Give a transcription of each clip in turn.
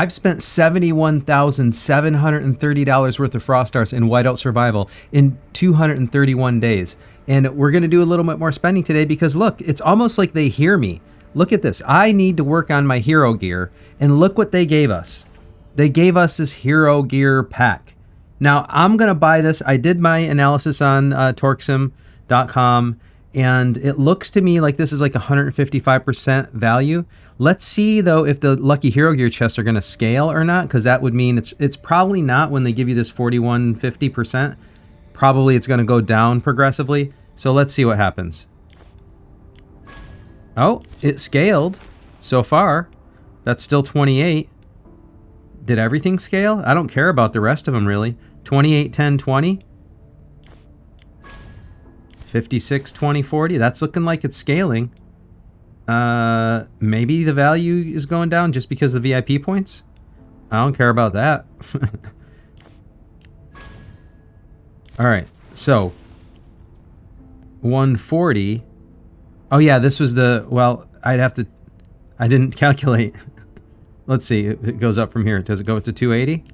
I've spent $71,730 worth of Frost Stars in Whiteout Survival in 231 days. And we're going to do a little bit more spending today because look, it's almost like they hear me. Look at this. I need to work on my hero gear, and look what they gave us. They gave us this hero gear pack. Now, I'm going to buy this. I did my analysis on torquesim.com, and it looks to me like this is like 155% value. Let's see, though, if the Lucky Hero Gear chests are going to scale or not, because that would mean it's probably not when they give you this 4150%. Probably it's going to go down progressively. So let's see what happens. Oh, it scaled so far. That's still 28. Did everything scale? I don't care about the rest of them, really. 28, 10, 20. 56, 20, 40. That's looking like it's scaling. Maybe the value is going down just because of the VIP points. I don't care about that. All right, so 140. Oh yeah, this was the, well, I didn't calculate. Let's see, it goes up from here. Does it go to 280?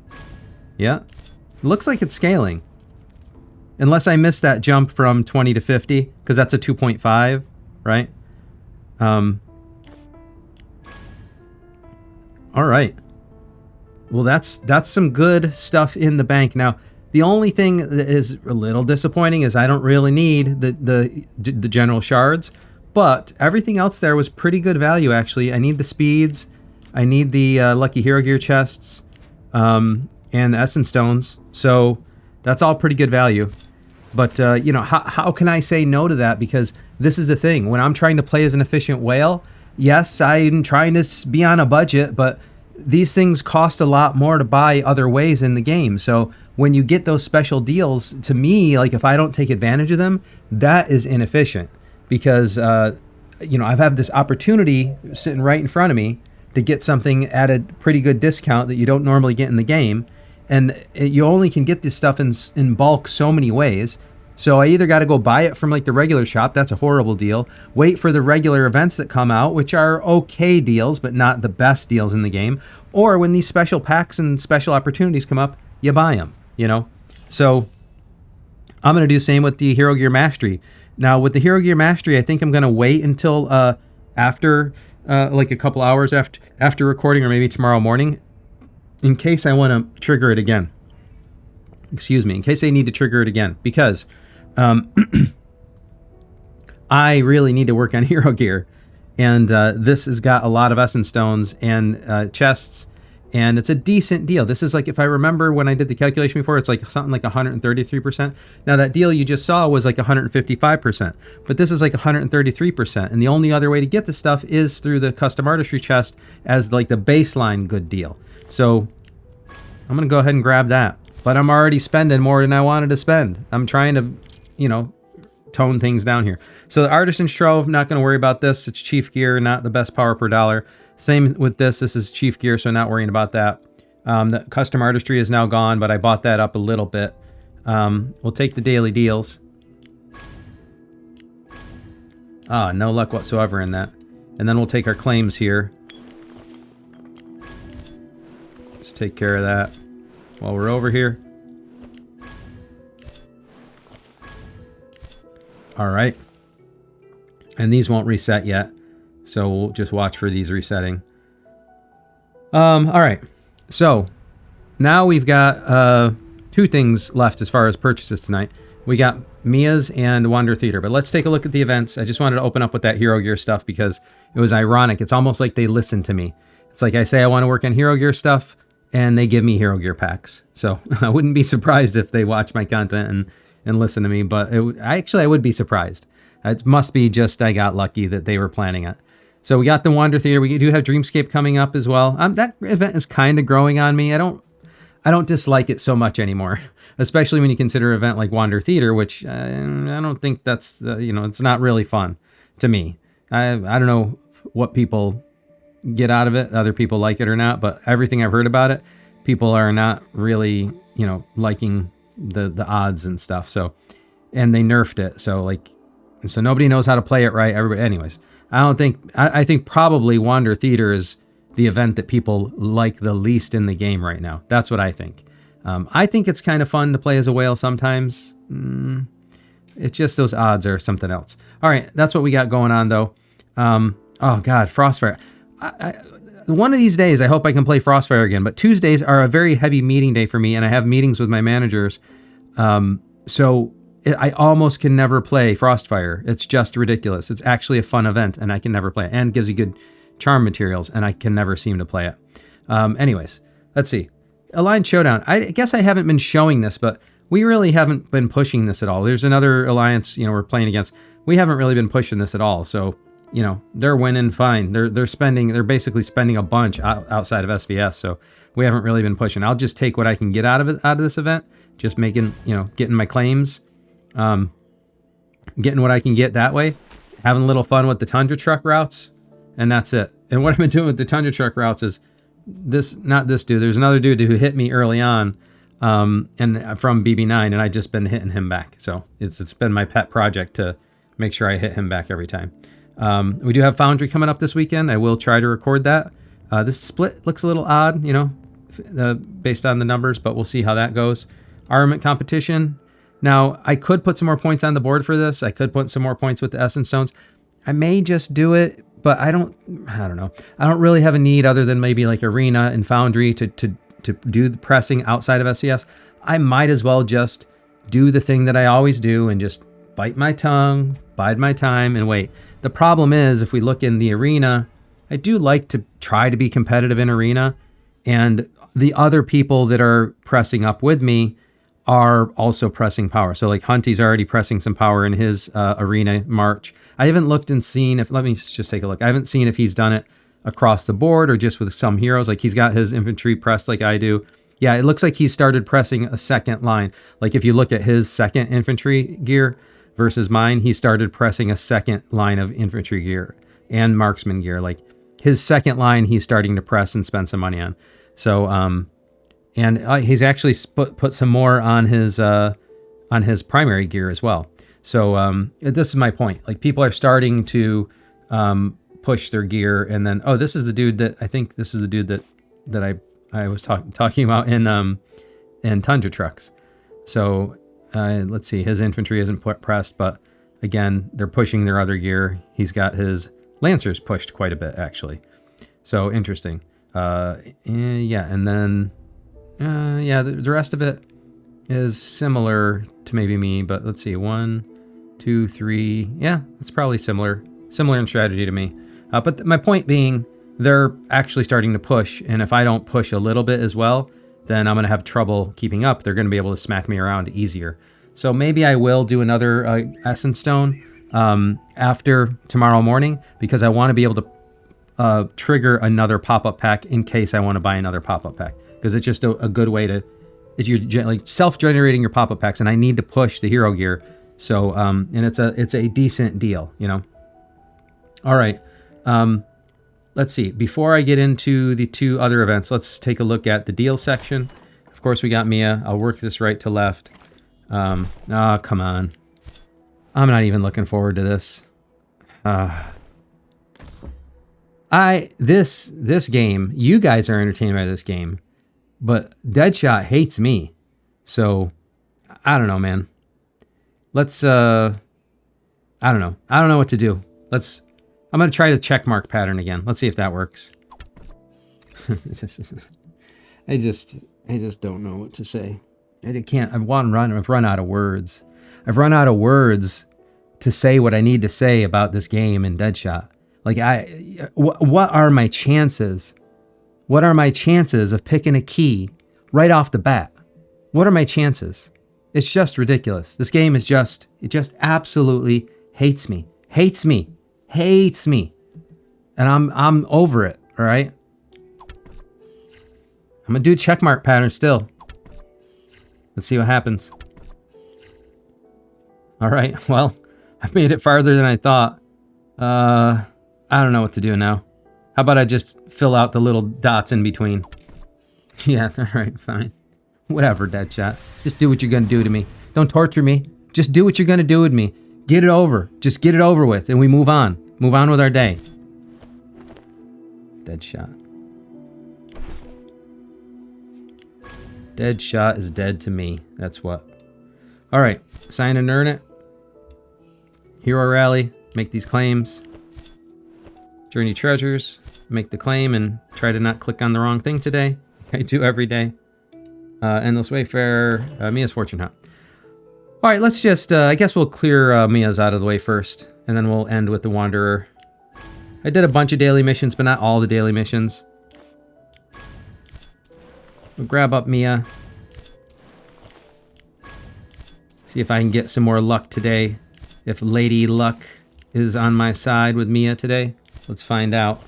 Yeah, looks like it's scaling. Unless I missed that jump from 20 to 50, because that's a 2.5, right? All right. Well, that's some good stuff in the bank. Now, the only thing that is a little disappointing is I don't really need the general shards, but everything else there was pretty good value, actually. I need the speeds. I need the Lucky Hero Gear chests and the Essence Stones. So that's all pretty good value. But, you know, how can I say no to that? Because this is the thing. When I'm trying to play as an efficient whale, yes, I'm trying to be on a budget, but these things cost a lot more to buy other ways in the game. So when you get those special deals, to me, like if I don't take advantage of them, that is inefficient. Because, you know, I've had this opportunity sitting right in front of me to get something at a pretty good discount that you don't normally get in the game. And you only can get this stuff in bulk so many ways. So I either got to go buy it from like the regular shop. That's a horrible deal. Wait for the regular events that come out, which are okay deals, but not the best deals in the game. Or when these special packs and special opportunities come up, you buy them, you know? So I'm going to do the same with the Hero Gear Mastery. Now with the Hero Gear Mastery, I think I'm going to wait until after like a couple hours after recording, or maybe tomorrow morning, in case I want to trigger it again. Excuse me, in case I need to trigger it again, because I really need to work on Hero Gear, and this has got a lot of Essence Stones and chests, and it's a decent deal. This is like, if I remember when I did the calculation before, it's like something like 133%. Now that deal you just saw was like 155%, but this is like 133%, and the only other way to get this stuff is through the custom artistry chest as like the baseline good deal. So I'm gonna go ahead and grab that, but I'm already spending more than I wanted to spend. I'm trying to, you know, tone things down here. So the Artisan's Trove, not gonna worry about this. It's Chief Gear, not the best power per dollar. Same with this. This is Chief Gear, so not worrying about that. The custom artistry is now gone, but I bought that up a little bit. We'll take the daily deals. No luck whatsoever in that. And then we'll take our claims here. Let's take care of that while we're over here. All right. And these won't reset yet, so we'll just watch for these resetting. All right. So now we've got two things left as far as purchases tonight. We got Mia's and Wander Theater, but let's take a look at the events. I just wanted to open up with that Hero Gear stuff because it was ironic. It's almost like they listen to me. It's like I say I want to work on Hero Gear stuff, and they give me Hero Gear packs. So I wouldn't be surprised if they watch my content and listen to me, but I would be surprised. It must be just I got lucky that they were planning it. So we got the Wander Theater. We do have Dreamscape coming up as well. That event is kind of growing on me. I don't dislike it so much anymore, especially when you consider an event like Wander Theater, which I don't think that's, you know, it's not really fun to me. I don't know what people get out of it, other people like it or not, but everything I've heard about it, people are not really, you know, liking the odds and stuff. So, and they nerfed it. So nobody knows how to play it right. Everybody, anyways, I think probably Wander Theater is the event that people like the least in the game right now. That's what I think. I think it's kind of fun to play as a whale sometimes. It's just those odds are something else. All right, that's what we got going on, though. Oh, God, Frostfire. One of these days, I hope I can play Frostfire again, but Tuesdays are a very heavy meeting day for me, and I have meetings with my managers. So I almost can never play Frostfire. It's just ridiculous. It's actually a fun event, and I can never play it. And gives you good charm materials, and I can never seem to play it. Anyways, let's see. Alliance Showdown. I guess I haven't been showing this, but we really haven't been pushing this at all. There's another alliance, we're playing against. We haven't really been pushing this at all. So, they're winning fine. They're basically spending a bunch outside of SVS. So we haven't really been pushing. I'll just take what I can get out of this event. Just making, getting my claims, getting what I can get that way, having a little fun with the Tundra truck routes, and that's it. And what I've been doing with the Tundra truck routes is not this dude. There's another dude who hit me early on, and from BB9, and I just been hitting him back. So it's been my pet project to make sure I hit him back every time. We do have Foundry coming up this weekend. I will try to record that. This split looks a little odd, based on the numbers, but we'll see how that goes. Armament competition. Now, I could put some more points on the board for this. I could put some more points with the Essence Stones. I may just do it, but I don't know. I don't really have a need other than maybe like Arena and Foundry to do the pressing outside of SCS. I might as well just do the thing that I always do and just bite my tongue, bide my time, and wait. The problem is, if we look in the Arena, I do like to try to be competitive in Arena, and the other people that are pressing up with me are also pressing power. So like Hunty's already pressing some power in his Arena March. I haven't looked and seen if, let me just take a look. I haven't seen if he's done it across the board or just with some heroes. Like he's got his infantry pressed like I do. Yeah, it looks like he started pressing a second line. Like if you look at his second infantry gear versus mine, he started pressing a second line of infantry gear and marksman gear. Like his second line, he's starting to press and spend some money on. So, and he's actually put some more on his primary gear as well. So this is my point. Like people are starting to push their gear, and then this is the dude that I was talking about in Tundra trucks. So let's see, his infantry isn't pressed, but again, they're pushing their other gear. He's got his Lancers pushed quite a bit actually. So interesting. Yeah, and then the rest of it is similar to maybe me, but let's see, 1, 2, 3. Yeah, it's probably similar in strategy to me. But my point being, they're actually starting to push, and if I don't push a little bit as well, then I'm going to have trouble keeping up. They're going to be able to smack me around easier. So maybe I will do another Essence Stone after tomorrow morning, because I want to be able to trigger another pop-up pack in case I want to buy another pop-up pack, because it's just a good way to, if you're like self-generating your pop-up packs, and I need to push the hero gear. So and it's a decent deal, All right. Let's see. Before I get into the two other events, let's take a look at the deal section. Of course, we got Mia. I'll work this right to left. Come on. I'm not even looking forward to this. This game, you guys are entertained by this game, but Deadshot hates me. So I don't know, man. Let's I don't know. I don't know what to do. I'm going to try the checkmark pattern again. Let's see if that works. I just don't know what to say. I can't. I've run out of words. I've run out of words to say what I need to say about this game in Deadshot. Like what are my chances? What are my chances of picking a key right off the bat? What are my chances? It's just ridiculous. This game is it just absolutely hates me. Hates me. And I'm over it, all right? I'm gonna do checkmark pattern still. Let's see what happens. All right, well, I made it farther than I thought. I don't know what to do now. How about I just fill out the little dots in between? Yeah, all right, fine. Whatever, Deadshot. Just do what you're gonna do to me. Don't torture me. Just do what you're gonna do with me. Get it over. Just get it over with, and we move on. Move on with our day. Deadshot. Dead shot is dead to me. That's what. All right. Sign and earn it. Hero rally. Make these claims. Journey treasures. Make the claim and try to not click on the wrong thing today. I do every day. Endless Wayfarer. Mia's Fortune Hunt. All right. Let's just, I guess we'll clear Mia's out of the way first. And then we'll end with the Wanderer. I did a bunch of daily missions, but not all the daily missions. We'll grab up Mia. See if I can get some more luck today. If Lady Luck is on my side with Mia today. Let's find out.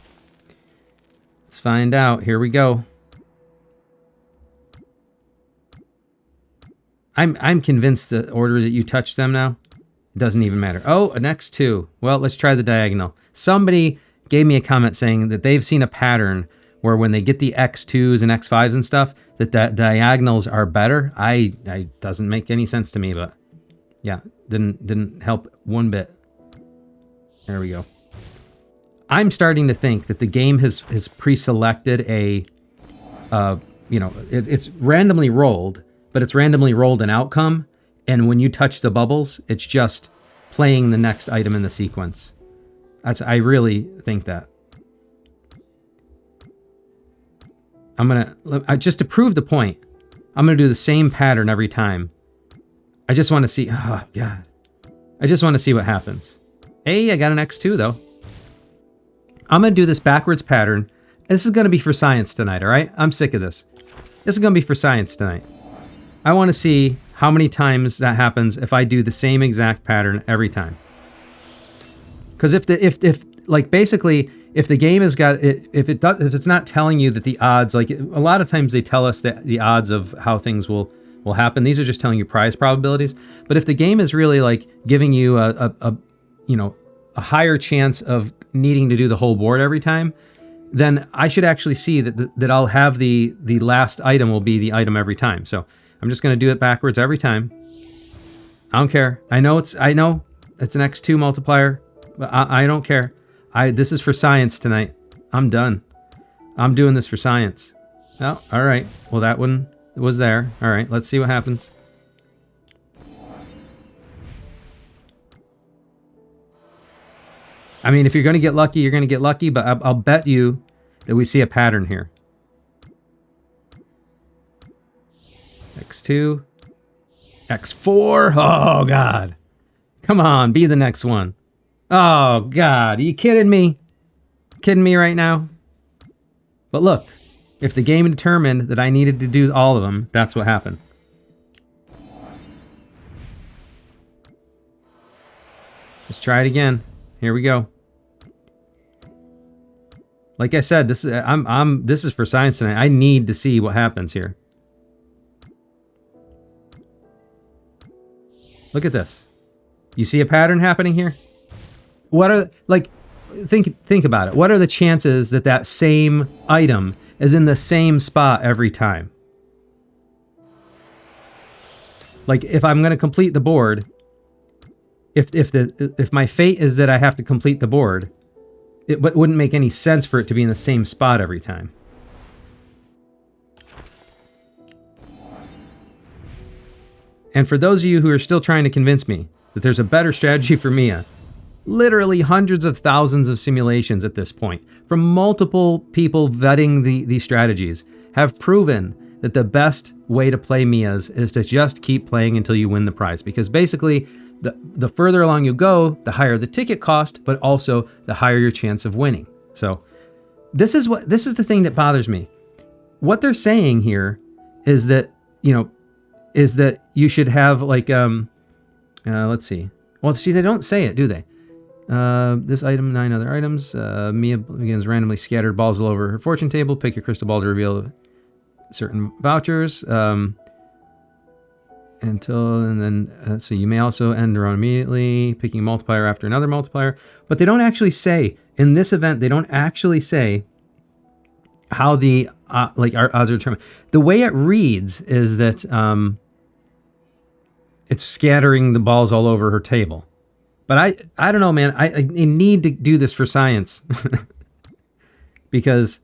Let's find out. Here we go. I'm convinced the order that you touch them now, it doesn't even matter. Oh, an X2. Well, let's try the diagonal. Somebody gave me a comment saying that they've seen a pattern where when they get the X2s and X5s and stuff, that diagonals are better. I doesn't make any sense to me, but yeah, didn't help one bit. There we go. I'm starting to think that the game has pre-selected a, it's randomly rolled, but it's randomly rolled an outcome, and when you touch the bubbles, it's just playing the next item in the sequence. I really think that. I'm gonna, just to prove the point, I'm gonna do the same pattern every time. I just want to see, oh God. I just want to see what happens. Hey, I got an X2 though. I'm gonna do this backwards pattern. This is gonna be for science tonight, all right? I'm sick of this. This is gonna be for science tonight. I want to see how many times that happens if I do the same exact pattern every time. Because if basically if the game has got it, if it's not telling you that the odds, like a lot of times they tell us that the odds of how things will happen. These are just telling you prize probabilities. But if the game is really like giving you a higher chance of needing to do the whole board every time, then I should actually see that I'll have the last item will be the item every time. So I'm just going to do it backwards every time. I don't care. I know it's an X2 multiplier, but I don't care. This is for science tonight. I'm done. I'm doing this for science. Oh, all right. Well, that one was there. All right, let's see what happens. I mean, if you're going to get lucky, you're going to get lucky, but I'll bet you that we see a pattern here. X2. X4. Oh, God. Come on, be the next one. Oh, God. Are you kidding me? Kidding me right now? But look, if the game determined that I needed to do all of them, that's what happened. Let's try it again. Here we go. Like I said, this is for science tonight. I need to see what happens here. Look at this. You see a pattern happening here? What are, like, think about it. What are the chances that that same item is in the same spot every time? Like, if I'm going to complete the board, if my fate is that I have to complete the board, it wouldn't make any sense for it to be in the same spot every time. And for those of you who are still trying to convince me that there's a better strategy for Mia, literally hundreds of thousands of simulations at this point from multiple people vetting these strategies have proven that the best way to play Mia's is to just keep playing until you win the prize. Because basically, the further along you go, the higher the ticket cost, but also the higher your chance of winning. So this is the thing that bothers me. What they're saying here is that, is that you should have like, let's see. Well, see, they don't say it, do they? This item, 9 other items. Mia begins randomly scattered balls all over her fortune table. Pick your crystal ball to reveal certain vouchers. So you may also end the round immediately, picking a multiplier after another multiplier. But they don't actually say, in this event, they don't actually say how the our odds are determined. The way it reads is that it's scattering the balls all over her table. But I don't know, man. I need to do this for science. Because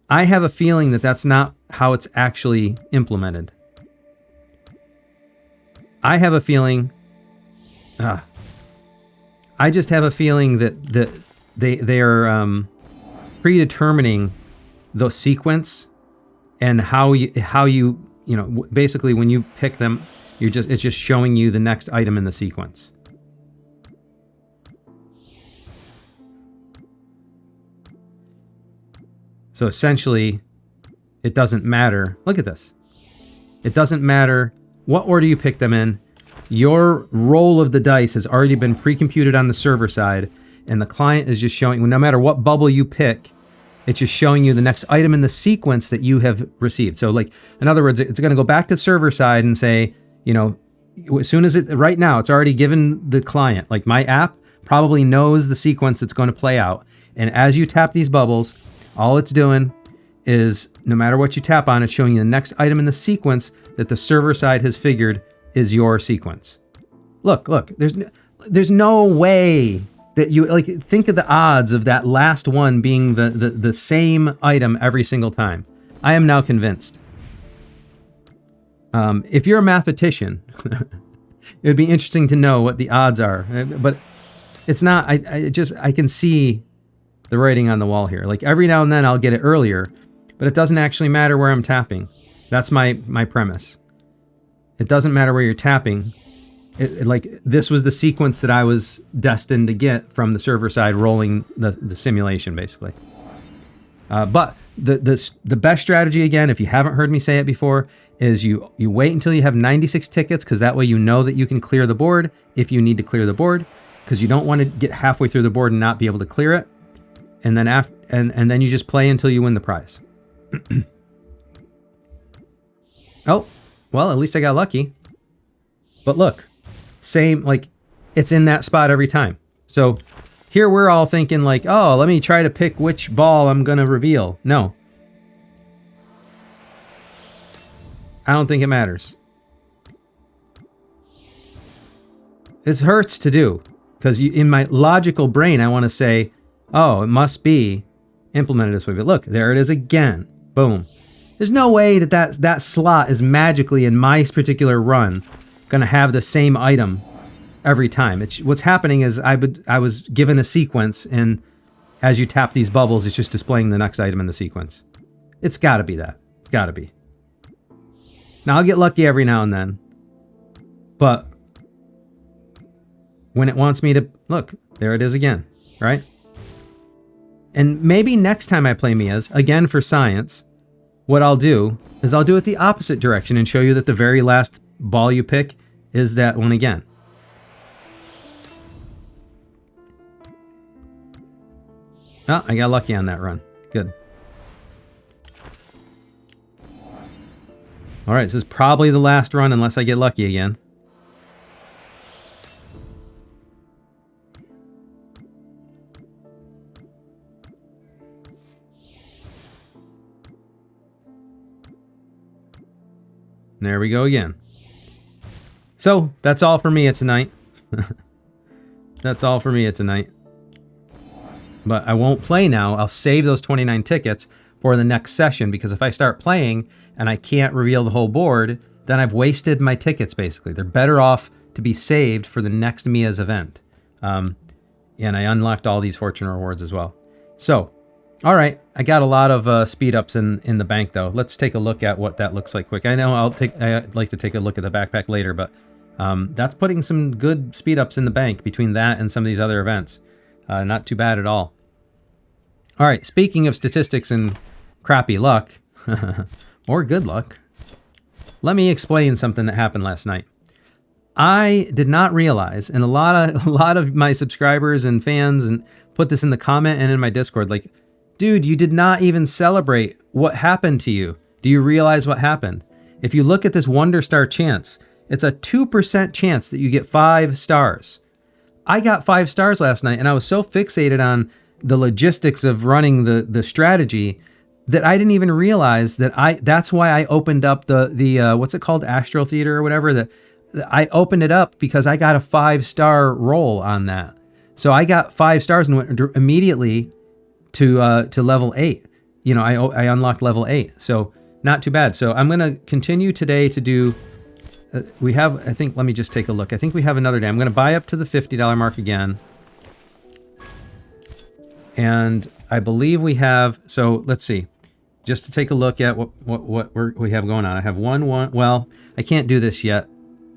I have a feeling that that's not how it's actually implemented. I have a feeling. I just have a feeling that they are predetermining the sequence and how you basically when you pick them, it's just showing you the next item in the sequence. So essentially, it doesn't matter. Look at this. It doesn't matter what order you pick them in. Your roll of the dice has already been pre-computed on the server side, and the client is just showing, no matter what bubble you pick, it's just showing you the next item in the sequence that you have received. So like, in other words, it's going to go back to server side and say, as soon as right now, it's already given the client, like my app probably knows the sequence that's going to play out. And as you tap these bubbles, all it's doing is no matter what you tap on, it's showing you the next item in the sequence that the server side has figured is your sequence. Look, there's no way that you think of the odds of that last one being the same item every single time. I am now convinced. If you're a mathematician, it would be interesting to know what the odds are, but it's not. I can see the writing on the wall here. Like every now and then I'll get it earlier, but it doesn't actually matter where I'm tapping. That's my premise. It doesn't matter where you're tapping. Like this was the sequence that I was destined to get from the server side rolling the simulation basically. But the best strategy, again, if you haven't heard me say it before, is you wait until you have 96 tickets, because that way you know that you can clear the board if you need to clear the board, because you don't want to get halfway through the board and not be able to clear it. And then and then you just play until you win the prize. Oh, well, at least I got lucky. But look, same, like it's in that spot every time. So here we're all thinking like, oh, let me try to pick which ball I'm going to reveal. No. I don't think it matters. This hurts to do because in my logical brain, I want to say, oh, it must be implemented this way. But look, there it is again. Boom. There's no way that slot is magically in my particular run going to have the same item every time. What's happening is I was given a sequence, and as you tap these bubbles, it's just displaying the next item in the sequence. It's got to be that. It's got to be. Now, I'll get lucky every now and then, but when it wants me to, look, there it is again, right? And maybe next time I play Mia's, again for science, what I'll do is I'll do it the opposite direction and show you that the very last ball you pick is that one again. Oh, I got lucky on that run. Good. All right, this is probably the last run unless I get lucky again. There we go again. So, that's all for me tonight. That's all for me tonight. But I won't play now. I'll save those 29 tickets for the next session, because if I start playing and I can't reveal the whole board, then I've wasted my tickets, basically. They're better off to be saved for the next Mia's event. And I unlocked all these fortune rewards as well. So, all right, I got a lot of speed ups in the bank, though. Let's take a look at what that looks like quick. I know I'd like to take a look at the backpack later, but that's putting some good speed ups in the bank between that and some of these other events. Not too bad at all. All right, speaking of statistics and crappy luck, or good luck, let me explain something that happened last night. I did not realize, and a lot of my subscribers and fans and put this in the comment and in my Discord, like, dude, you did not even celebrate what happened to you. Do you realize what happened? If you look at this Wonder Star chance, it's a 2% chance that you get 5 stars. I got 5 stars last night, and I was so fixated on the logistics of running the strategy that I didn't even realize that's why I opened up the what's it called, Astral Theater or whatever, I opened it up because I got a 5-star roll on that. So I got 5 stars and went immediately to level 8. You know, I unlocked level 8. So not too bad. So I'm going to continue today to do we have, I think, let me just take a look. I think we have another day. I'm going to buy up to the $50 mark again. And I believe we have, so let's see. Just to take a look at what we have going on. I have one. Well, I can't do this yet.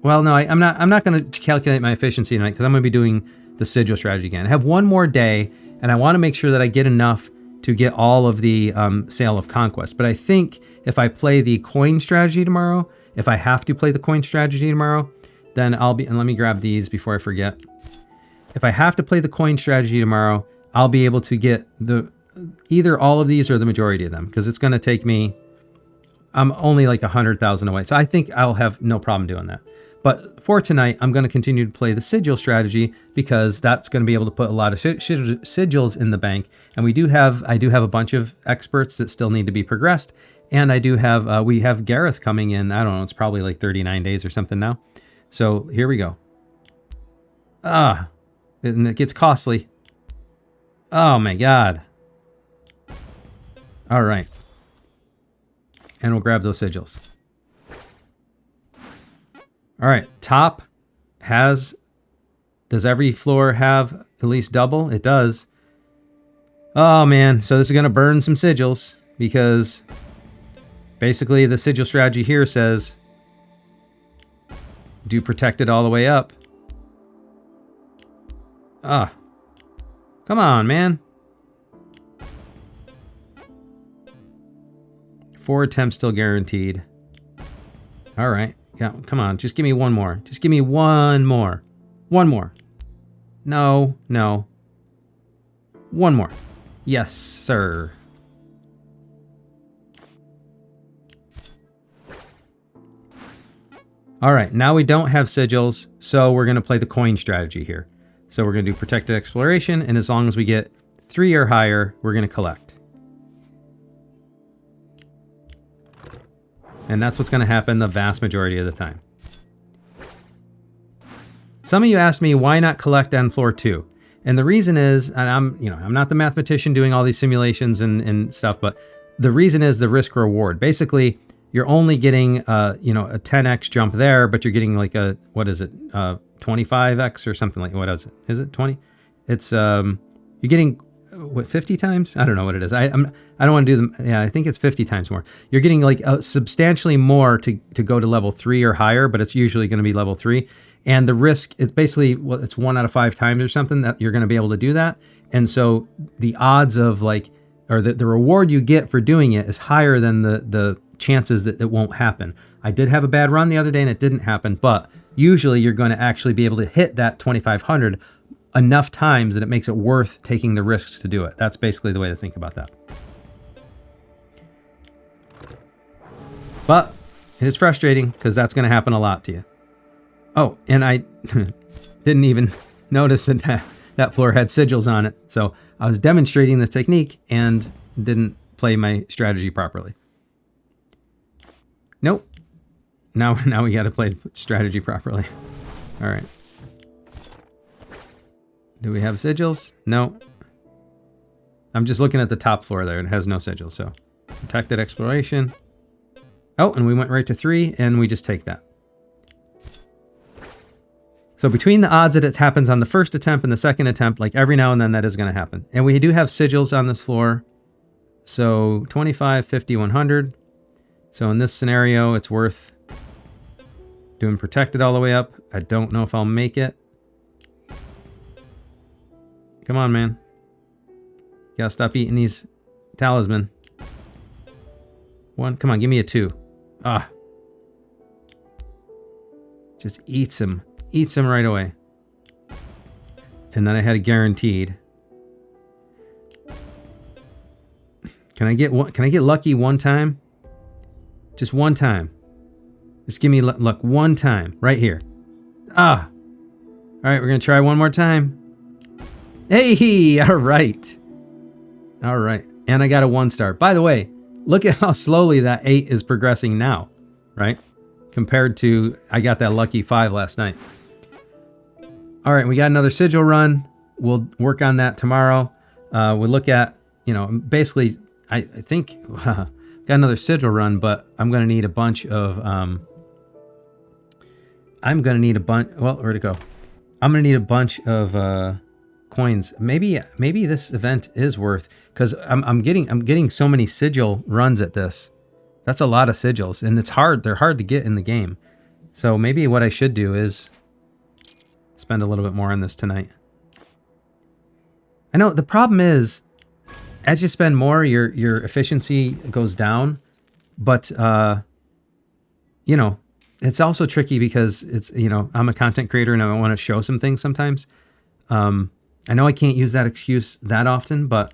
Well, no, I'm not going to calculate my efficiency tonight because I'm going to be doing the sigil strategy again. I have one more day, and I want to make sure that I get enough to get all of the Sale of Conquest. But I think if I play the coin strategy tomorrow, if I have to play the coin strategy tomorrow, then I'll be, and let me grab these before I forget. If I have to play the coin strategy tomorrow, I'll be able to get either all of these or the majority of them, because it's going to take me, I'm only like 100,000 away. So I think I'll have no problem doing that. But for tonight, I'm going to continue to play the sigil strategy because that's going to be able to put a lot of sigils in the bank. And I do have a bunch of experts that still need to be progressed. And I do have, we have Gareth coming in. I don't know, it's probably like 39 days or something now. So here we go. And it gets costly. Oh my God. All right. And we'll grab those sigils. All right, top does every floor have at least double? It does. Oh man, so this is gonna burn some sigils because basically the sigil strategy here says do protect it all the way up. Come on, man. 4 attempts still guaranteed. All right. Yeah, come on. Just give me one more. Just give me one more. One more. No. One more. Yes, sir. All right. Now we don't have sigils, so we're going to play the coin strategy here. So we're going to do protected exploration, and as long as we get 3 or higher, we're going to collect. And that's what's going to happen the vast majority of the time. Some of you asked me why not collect on floor 2. And the reason is, and I'm not the mathematician doing all these simulations and stuff, but the reason is the risk reward. Basically, you're only getting a 10x jump there, but you're getting like a, what is it? 25x or something like, what is it? Is it 20? It's you're getting what, 50 times? I don't know what it is. I don't want to do them. Yeah, I think it's 50 times more. You're getting like substantially more to go to level 3 or higher, but it's usually going to be level 3. And the risk, it's basically, well, it's 1 out of 5 times or something that you're going to be able to do that. And so the odds of like, or the reward you get for doing it is higher than the chances that it won't happen. I did have a bad run the other day and it didn't happen, but usually you're going to actually be able to hit that 2,500 enough times that it makes it worth taking the risks to do it. That's basically the way to think about that. But it is frustrating because that's going to happen a lot to you. Oh, and I didn't even notice that floor had sigils on it. So I was demonstrating the technique and didn't play my strategy properly. Nope. Now we got to play strategy properly. All right. Do we have sigils? No. I'm just looking at the top floor there. It has no sigils. So protected exploration. Oh, and we went right to 3 and we just take that. So between the odds that it happens on the first attempt and the second attempt, like every now and then that is going to happen. And we do have sigils on this floor. So 25, 50, 100. So in this scenario, it's worth doing protected all the way up. I don't know if I'll make it. Come on, man. You gotta stop eating these talisman. 1, come on, give me a 2. Just eats them. Eats them right away. And then I had a guaranteed. Can I get lucky one time? Just one time. Just give me luck one time. Right here. All right, we're gonna try one more time. Hey, all right. All right. And I got a 1-star. By the way, look at how slowly that 8 is progressing now, right? Compared to, I got that lucky 5 last night. All right, we got another sigil run. We'll work on that tomorrow. We'll look at, basically, I think, got another sigil run, but I'm going to need a bunch of I'm gonna need a bunch. Well, where'd it go? I'm gonna need a bunch of coins. Maybe this event is worth, because I'm getting so many sigil runs at this. That's a lot of sigils, and it's hard. They're hard to get in the game. So maybe what I should do is spend a little bit more on this tonight. I know the problem is, as you spend more, your efficiency goes down, but you know, it's also tricky because it's, you know, I'm a content creator and I want to show some things sometimes. I know I can't use that excuse that often, but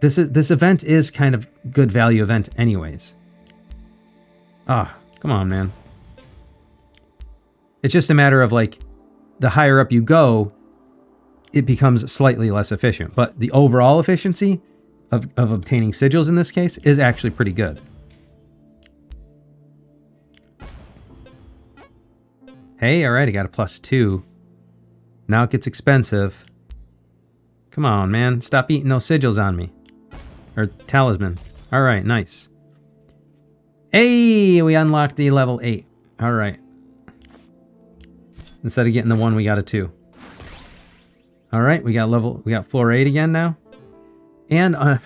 this event is kind of good value event anyways. Ah, come on, man. It's just a matter of, like, the higher up you go, it becomes slightly less efficient. But the overall efficiency of obtaining sigils in this case is actually pretty good. Hey, all right, I got a +2. Now it gets expensive. Come on, man. Stop eating those sigils on me. Or talisman. All right, nice. Hey, we unlocked the level 8. All right. Instead of getting the 1, we got a 2. All right, we got floor 8 again now. And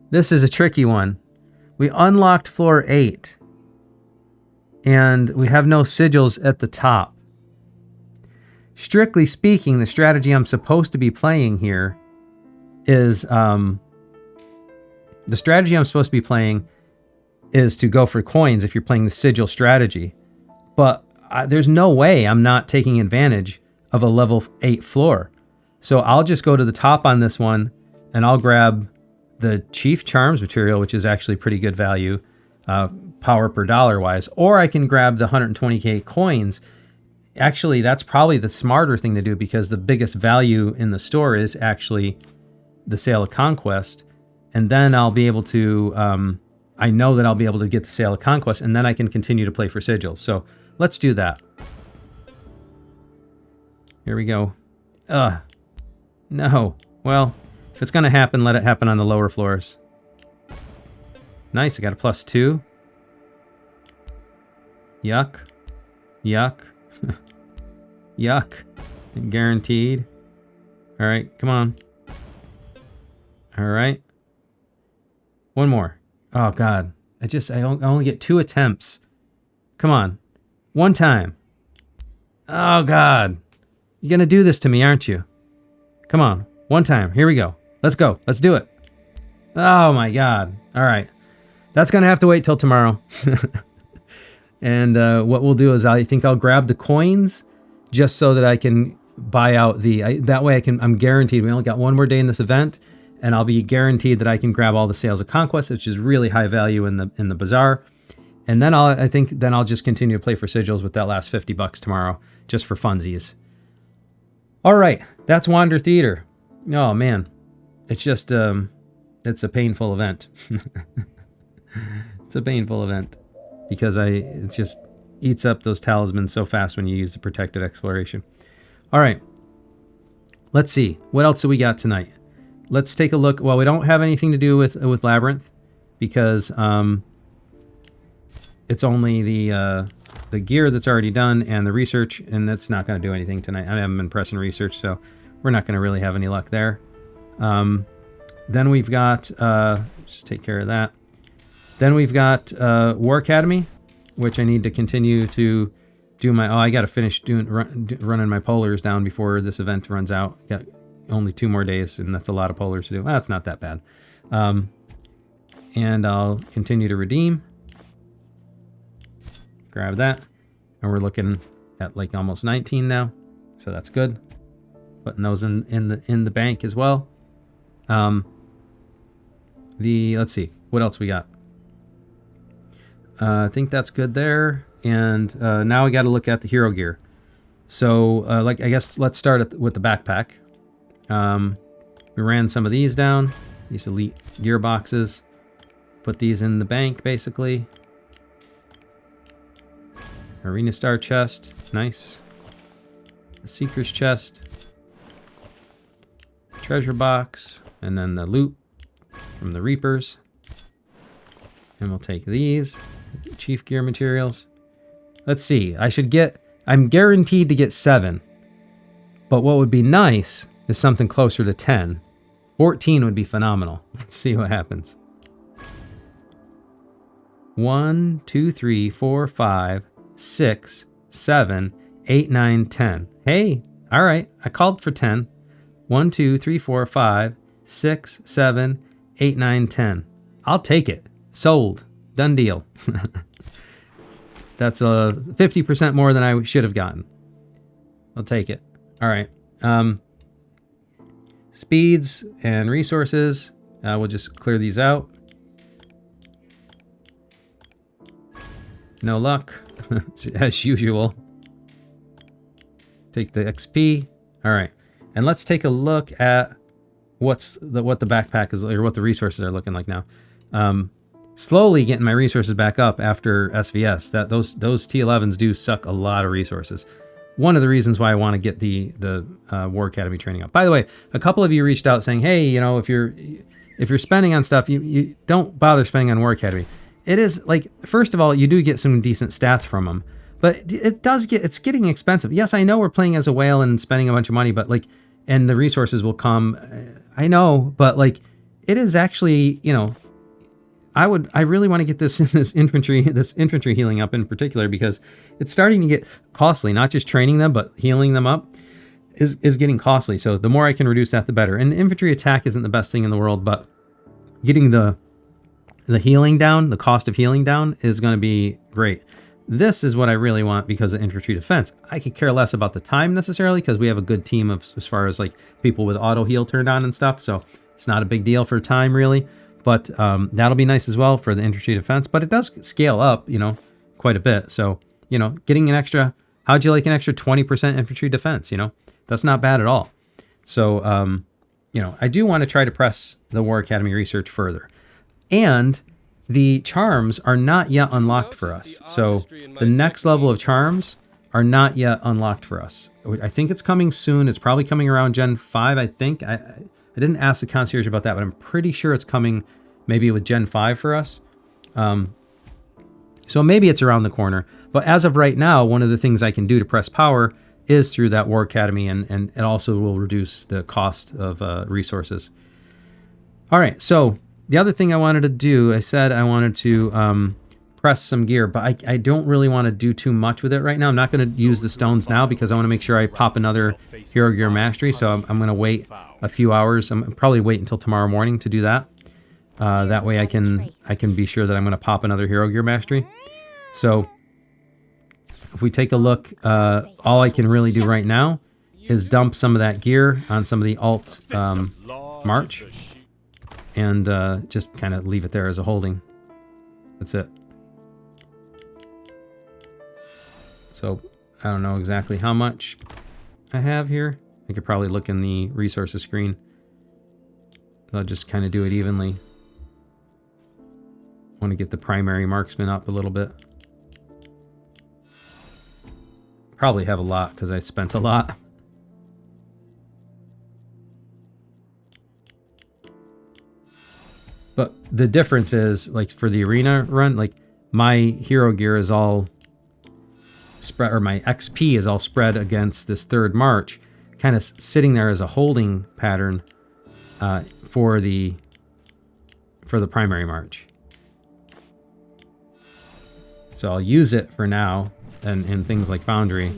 this is a tricky one. We unlocked floor 8. And we have no sigils at the top. Strictly speaking, the strategy I'm supposed to be playing here is to go for coins if you're playing the sigil strategy. But there's no way I'm not taking advantage of a level 8 floor. So I'll just go to the top on this one, and I'll grab the Chief Charms material, which is actually pretty good value, power per dollar wise, or I can grab the 120k coins. Actually, that's probably the smarter thing to do, because the biggest value in the store is actually the Sale of Conquest. And then I'll be able to, I know that I'll be able to get the Sale of Conquest, and then I can continue to play for sigils. So let's do that. Here we go. No. Well, if it's going to happen, let it happen on the lower floors. Nice, I got a +2. Yuck. Yuck. Yuck. Guaranteed. All right, come on. All right. One more. Oh, God. I only get 2 attempts. Come on. One time. Oh, God. You're going to do this to me, aren't you? Come on. One time. Here we go. Let's go. Let's do it. Oh, my God. All right. That's going to have to wait till tomorrow. And what we'll do is I think I'll grab the coins just so that I can buy out that way I'm guaranteed. We only got 1 more day in this event, and I'll be guaranteed that I can grab all the Sales of Conquest, which is really high value in the bazaar. And then I'll just continue to play for sigils with that last $50 tomorrow, just for funsies. All right, that's Wander Theater. Oh man, it's just it's a painful event. It's a painful event because it just eats up those talismans so fast when you use the protected exploration. All right, let's see what else do we got tonight. Let's take a look. Well, we don't have anything to do with Labyrinth because it's only the gear that's already done and the research, and that's not going to do anything tonight. I haven't been pressing research, so we're not going to really have any luck there. Then we've got, just take care of that. Then we've got War Academy, which I need to continue to do I got to finish running my polars down before this event runs out. Got only 2 more days, and that's a lot of polars to do. Well, that's not that bad. And I'll continue to redeem. Grab that. And we're looking at like almost 19 now. So that's good. Putting those in the bank as well. Let's see. What else we got? I think that's good there. And now we got to look at the hero gear. So I guess let's start with the backpack. We ran some of these down. These elite gear boxes. Put these in the bank basically. Arena Star chest, nice. The Seeker's chest. Treasure box, and then the loot from the Reapers. And we'll take these, Chief Gear materials. let's see. I'm guaranteed to get 7. But what would be nice is something closer to 10. 14 would be phenomenal. Let's see what happens. 1, 2, 3, 4, 5, 6, 7, 8, 9, 10. Hey, all right. I called for 10. 1, 2, 3, 4, 5, 6, 7, 8, 9, 10. I'll take it. Sold. Done deal. That's 50% more than I should have gotten. I'll take it. All right. Speeds and resources. We'll just clear these out. No luck, as usual. Take the XP. All right. And let's take a look at what the backpack is, or what the resources are looking like now. Slowly getting my resources back up after SVS. Those T11s do suck a lot of resources. One of the reasons why I want to get the War Academy training up. By the way, a couple of you reached out saying, "Hey, you know, if you're spending on stuff, you don't bother spending on War Academy." It is like, first of all, you do get some decent stats from them, but it's getting expensive. Yes, I know we're playing as a whale and spending a bunch of money, but like, and the resources will come. I know, but like, it is actually, you know, I really want to get this infantry healing up in particular, because it's starting to get costly. Not just training them, but healing them up is getting costly. So the more I can reduce that, the better. And infantry attack isn't the best thing in the world, but getting the healing down, the cost of healing down, is going to be great. This is what I really want because of infantry defense. I could care less about the time necessarily, because we have a good team as far as like people with auto heal turned on and stuff. So it's not a big deal for time really. But that'll be nice as well for the infantry defense. But it does scale up, you know, quite a bit. So, you know, getting an extra, how'd you like an extra 20% infantry defense? You know, that's not bad at all. So, you know, I do want to try to press the War Academy research further. And the charms are not yet unlocked for us. So the next level of charms are not yet unlocked for us. I think it's coming soon. It's probably coming around Gen 5, I think. I didn't ask the concierge about that, but I'm pretty sure it's coming maybe with Gen 5 for us. So maybe it's around the corner. But as of right now, one of the things I can do to press power is through that War Academy, and it also will reduce the cost of resources. All right, so the other thing I wanted to do, I said I wanted to press some gear, but I don't really want to do too much with it right now. I'm not going to use the stones now because I want to make sure I pop another Hero Gear Mastery, so I'm going to wait a few hours. I'm probably wait until tomorrow morning to do that. That way I can be sure that I'm going to pop another Hero Gear Mastery. So if we take a look, all I can really do right now is dump some of that gear on some of the alt march, and just kind of leave it there as a holding. That's it. So I don't know exactly how much I have here. I could probably look in the resources screen. I'll just kind of do it evenly. Want to get the primary marksman up a little bit. Probably have a lot because I spent a lot. But the difference is, like, for the arena run, like, my hero gear is all spread, or my XP is all spread against this third march, kind of sitting there as a holding pattern for the primary march. So I'll use it for now and in things like Foundry,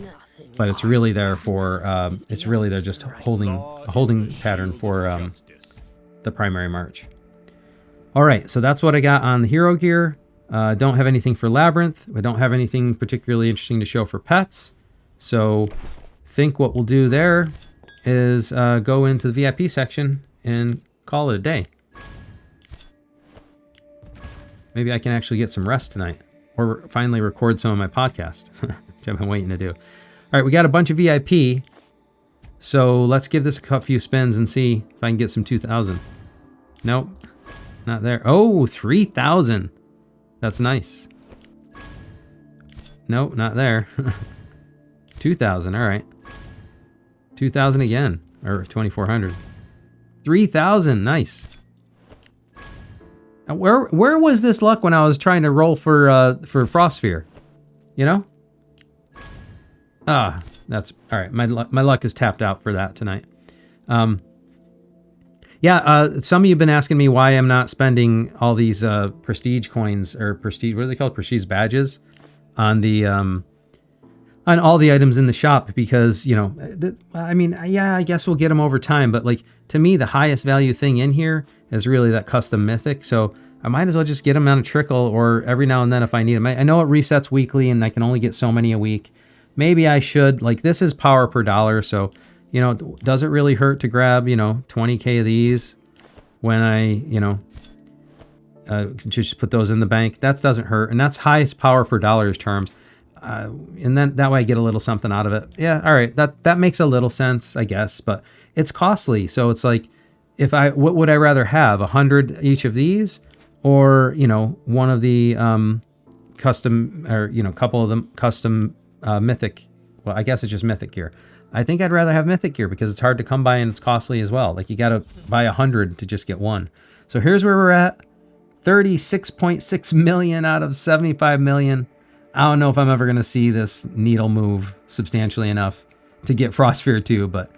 but it's really there for it's really there just holding a holding pattern for the primary march. All right, so that's what I got on the hero gear. Don't have anything for Labyrinth. I don't have anything particularly interesting to show for pets. So I think what we'll do there is go into the VIP section and call it a day. Maybe I can actually get some rest tonight, or finally record some of my podcast, which I've been waiting to do. All right, we got a bunch of VIP. So let's give this a few spins and see if I can get some 2,000. Nope. Not there. Oh, 3,000. That's nice. Nope, not there. 2,000. All right. 2,000 again, or 2,400. 3,000. Nice. Now, where was this luck when I was trying to roll for Frost Sphere? You know, Ah, that's all right. My luck is tapped out for that tonight. Yeah, some of you have been asking me why I'm not spending all these prestige coins or prestige, what are they called? Prestige badges on the on all the items in the shop because, you know, I mean, yeah, I guess we'll get them over time, but like to me, the highest value thing in here is really that custom mythic. So I might as well just get them on a trickle or every now and then if I need them. I know it resets weekly and I can only get so many a week. Maybe I should, like, this is power per dollar. So, you know, does it really hurt to grab, you know, 20K of these when I, you know, just put those in the bank? That doesn't hurt. And that's highest power per dollar's terms. And then that way I get a little something out of it. Yeah, all right, that makes a little sense, I guess, but it's costly. So it's like, what would I rather have? 100 each of these, or, you know, one of the custom, or, you know, a couple of them custom mythic. Well, I guess it's just mythic gear. I think I'd rather have mythic gear because it's hard to come by and it's costly as well. Like you got to buy 100 to just get one. So here's where we're at. 36.6 million out of 75 million. I don't know if I'm ever going to see this needle move substantially enough to get Frostsphere 2, but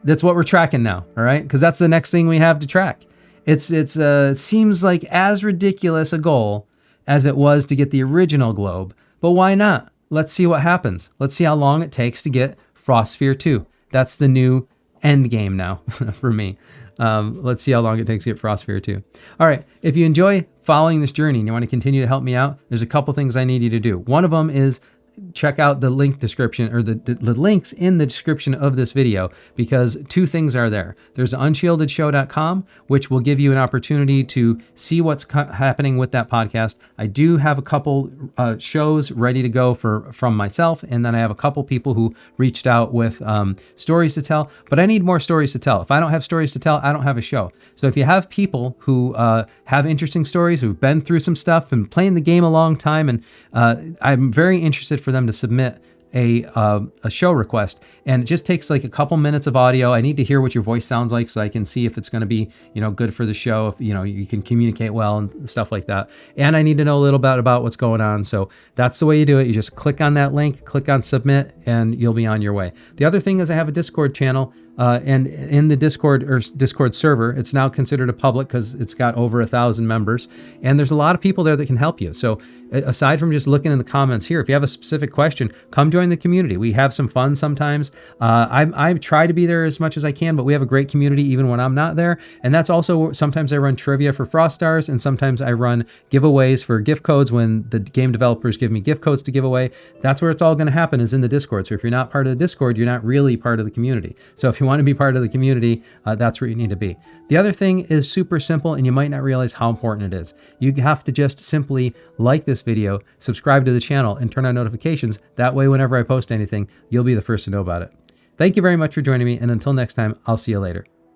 that's what we're tracking now, all right? Because that's the next thing we have to track. It seems like as ridiculous a goal as it was to get the original globe, but why not? Let's see what happens. Let's see how long it takes to get Frostsphere 2. That's the new end game now for me. Let's see how long it takes to get Frostsphere 2. All right, if you enjoy following this journey and you want to continue to help me out, there's a couple things I need you to do. One of them is check out the link description, or the links in the description of this video, because two things are there. There's unshieldedshow.com, which will give you an opportunity to see what's happening with that podcast. I do have a couple shows ready to go from myself, and then I have a couple people who reached out with stories to tell, but I need more stories to tell. If I don't have stories to tell, I don't have a show. So if you have people who have interesting stories, who've been through some stuff, been playing the game a long time, and I'm very interested for them to submit a show request, and it just takes like a couple minutes of audio. I need to hear what your voice sounds like so I can see if it's going to be, you know, good for the show, if, you know, you can communicate well and stuff like that. And I need to know a little bit about what's going on. So that's the way you do it. You just click on that link, click on submit, and you'll be on your way. The other thing is I have a Discord channel, and in the Discord server, it's now considered a public because it's got over 1,000 members, and there's a lot of people there that can help you. So aside from just looking in the comments here, if you have a specific question, come join the community. We have some fun sometimes. I try to be there as much as I can, but we have a great community even when I'm not there. And that's also, sometimes I run trivia for Frost Stars, and sometimes I run giveaways for gift codes when the game developers give me gift codes to give away. That's where it's all going to happen, is in the Discord. So if you're not part of the Discord, you're not really part of the community. So if you want to be part of the community, that's where you need to be. The other thing is super simple, and you might not realize how important it is. You have to just simply like this video, subscribe to the channel, and turn on notifications. That way, whenever I post anything, you'll be the first to know about it. Thank you very much for joining me, and until next time, I'll see you later.